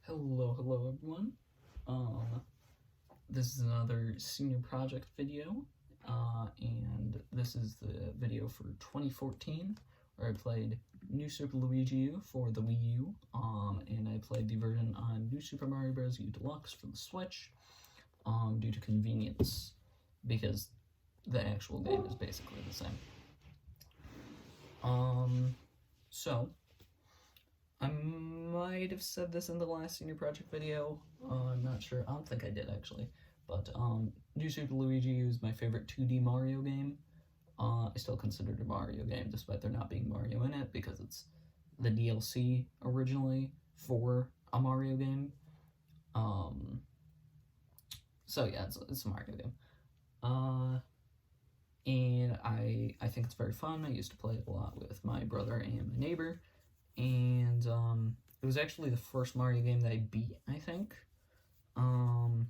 Hello everyone. This is another senior project video, and this is the video for 2014, where I played New Super Luigi U for the Wii U, and I played the version on New Super Mario Bros. U Deluxe for the Switch, due to convenience, because the actual game is basically the same. So, I might have said this in the last senior project video, I'm not sure, I don't think I did actually, but New Super Luigi U is my favorite 2D Mario game. I still consider it a Mario game, despite there not being Mario in it, because it's the DLC originally for a Mario game. So yeah, it's a Mario game. And I think it's very fun. I used to play it a lot with my brother and my neighbor, and it was actually the first Mario game that I beat, I think. And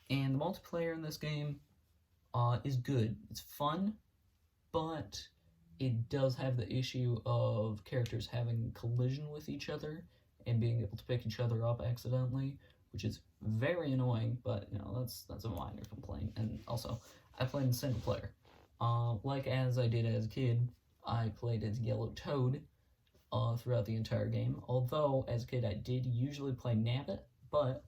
the multiplayer in this game is good. It's fun, but it does have the issue of characters having collision with each other and being able to pick each other up accidentally, which is very annoying, but you know, that's a minor complaint. And also, I played in single player. Like as I did as a kid, I played as Yellow Toad throughout the entire game, although as a kid I did usually play Nabbit, but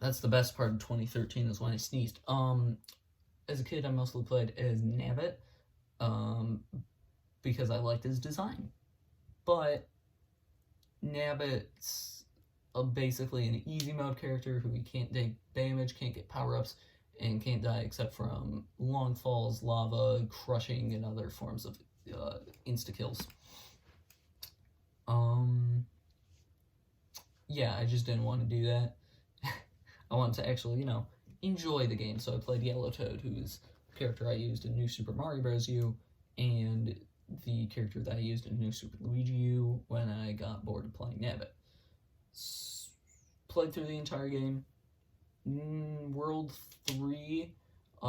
that's the best part of 2013 is when I sneezed. As a kid I mostly played as Nabbit, because I liked his design, but Nabbit's basically an easy mode character who can't take damage, can't get power-ups, and can't die except from long falls, lava, crushing, and other forms of insta-kills. Yeah, I just didn't want to do that. I wanted to actually, you know, enjoy the game, so I played Yellow Toad, who is the character I used in New Super Mario Bros. U, and the character that I used in New Super Luigi U when I got bored of playing Nabbit. Played through the entire game. World 3,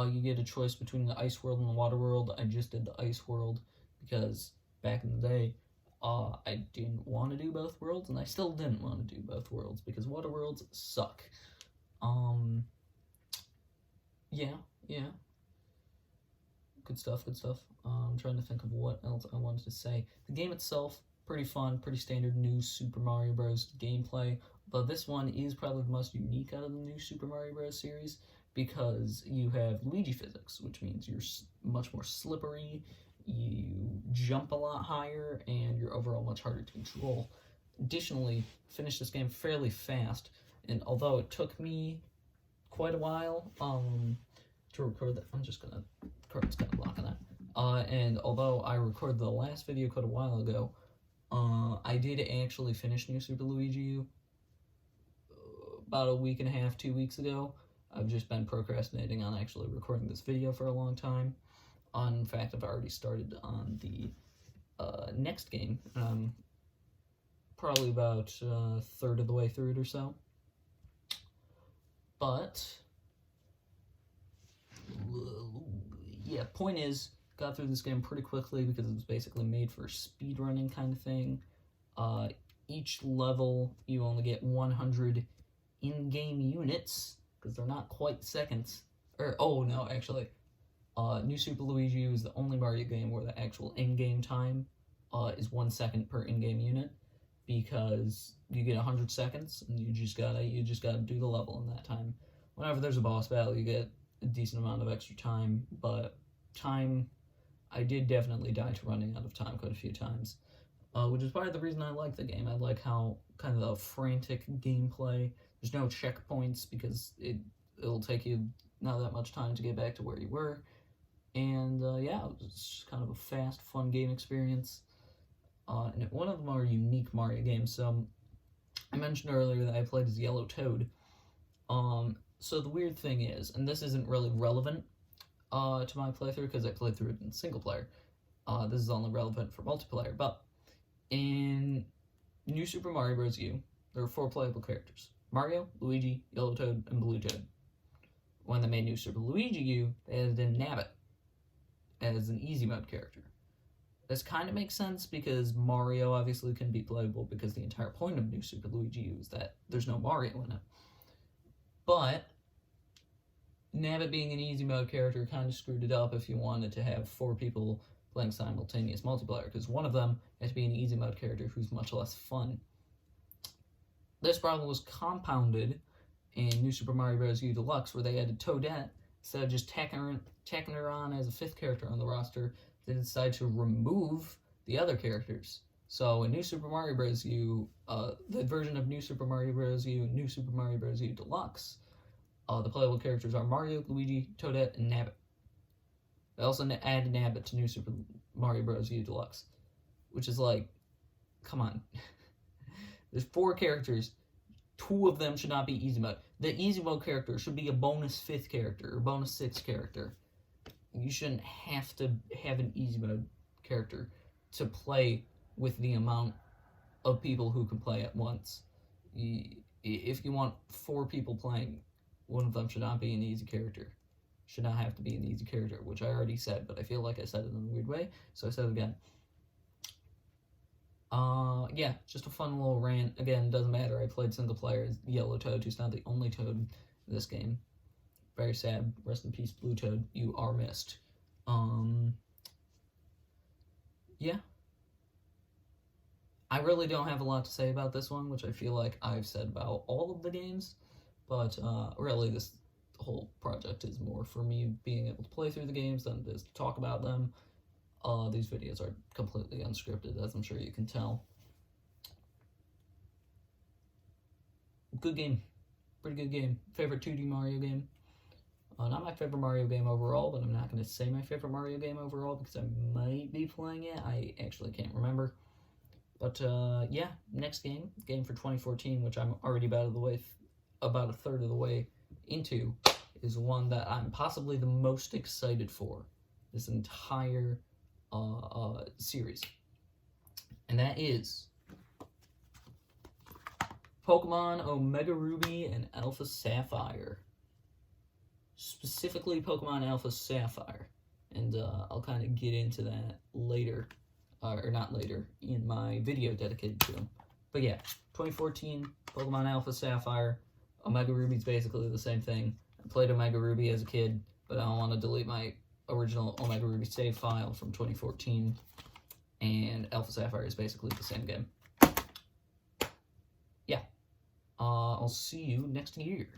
you get a choice between the ice world and the water world. I just did the ice world because back in the day, I didn't want to do both worlds, and I still didn't want to do both worlds because water worlds suck. Yeah. Good stuff. I'm trying to think of what else I wanted to say. The game itself, pretty fun, pretty standard New Super Mario Bros. Gameplay, but this one is probably the most unique out of the New Super Mario Bros. Series because you have Luigi physics, which means you're much more slippery, you jump a lot higher, and you're overall much harder to control. Additionally, finished this game fairly fast, and although it took me quite a while to record that, I'm just gonna, it's kind of blocking that. And although I recorded the last video quite a while ago, I did actually finish New Super Luigi U about a week and a half, 2 weeks ago. I've just been procrastinating on actually recording this video for a long time. In fact, I've already started on the next game. Probably about a third of the way through it or so. But yeah, point is, got through this game pretty quickly because it was basically made for speedrunning kind of thing. Each level, you only get 100 in-game units, because they're not quite seconds. New Super Luigi U is the only Mario game where the actual in-game time is 1 second per in-game unit, because you get 100 seconds, and you just gotta do the level in that time. Whenever there's a boss battle, you get a decent amount of extra time, but I did definitely die to running out of time quite a few times, which is part of the reason I like the game. I like how kind of the frantic gameplay. There's no checkpoints because it'll take you not that much time to get back to where you were, and yeah, it was just kind of a fast, fun game experience, and one of the more unique Mario games. So I mentioned earlier that I played as Yellow Toad. So the weird thing is, and this isn't really relevant to my playthrough because I played through it in single player. This is only relevant for multiplayer, but in New Super Mario Bros. U, there are 4 playable characters: Mario, Luigi, Yellow Toad, and Blue Toad. When they made New Super Luigi U, they added in Nabbit as an easy mode character. This kind of makes sense because Mario obviously can be playable because the entire point of New Super Luigi U is that there's no Mario in it. But Nabbit being an easy mode character kind of screwed it up if you wanted to have 4 people playing simultaneous multiplayer, because one of them has to be an easy mode character who's much less fun. This problem was compounded in New Super Mario Bros. U Deluxe, where they added Toadette. Instead of just tacking her on as a 5th character on the roster, they decided to remove the other characters. So in New Super Mario Bros. U, the version of New Super Mario Bros. U and New Super Mario Bros. U Deluxe, the playable characters are Mario, Luigi, Toadette, and Nabbit. They also added Nabbit to New Super Mario Bros. U Deluxe, which is like, come on. There's 4 characters. 2 of them should not be easy mode. The easy mode character should be a bonus 5th character or bonus 6th character. You shouldn't have to have an easy mode character to play with the amount of people who can play at once. If you want 4 people playing, one of them should not be an easy character. Should not have to be an easy character, which I already said, but I feel like I said it in a weird way, so I said it again. Yeah, just a fun little rant. Again, doesn't matter. I played single player as Yellow Toad, who's not the only Toad in this game. Very sad. Rest in peace, Blue Toad. You are missed. Yeah. I really don't have a lot to say about this one, which I feel like I've said about all of the games, but really this whole project is more for me being able to play through the games than it is to talk about them. These videos are completely unscripted, as I'm sure you can tell. Good game. Pretty good game. Favorite 2D Mario game. Not my favorite Mario game overall, but I'm not going to say my favorite Mario game overall because I might be playing it. I actually can't remember. But yeah, next game for 2014, which I'm already about a third of the way into, is one that I'm possibly the most excited for this entire series, and that is Pokemon Omega Ruby and Alpha Sapphire. Specifically Pokemon Alpha Sapphire, and I'll kind of get into that later, or not later, in my video dedicated to them. But yeah, 2014 Pokemon Alpha Sapphire. Omega Ruby's basically the same thing. I played Omega Ruby as a kid, but I don't want to delete my original Omega Ruby save file from 2014, and Alpha Sapphire is basically the same game. Yeah, I'll see you next year.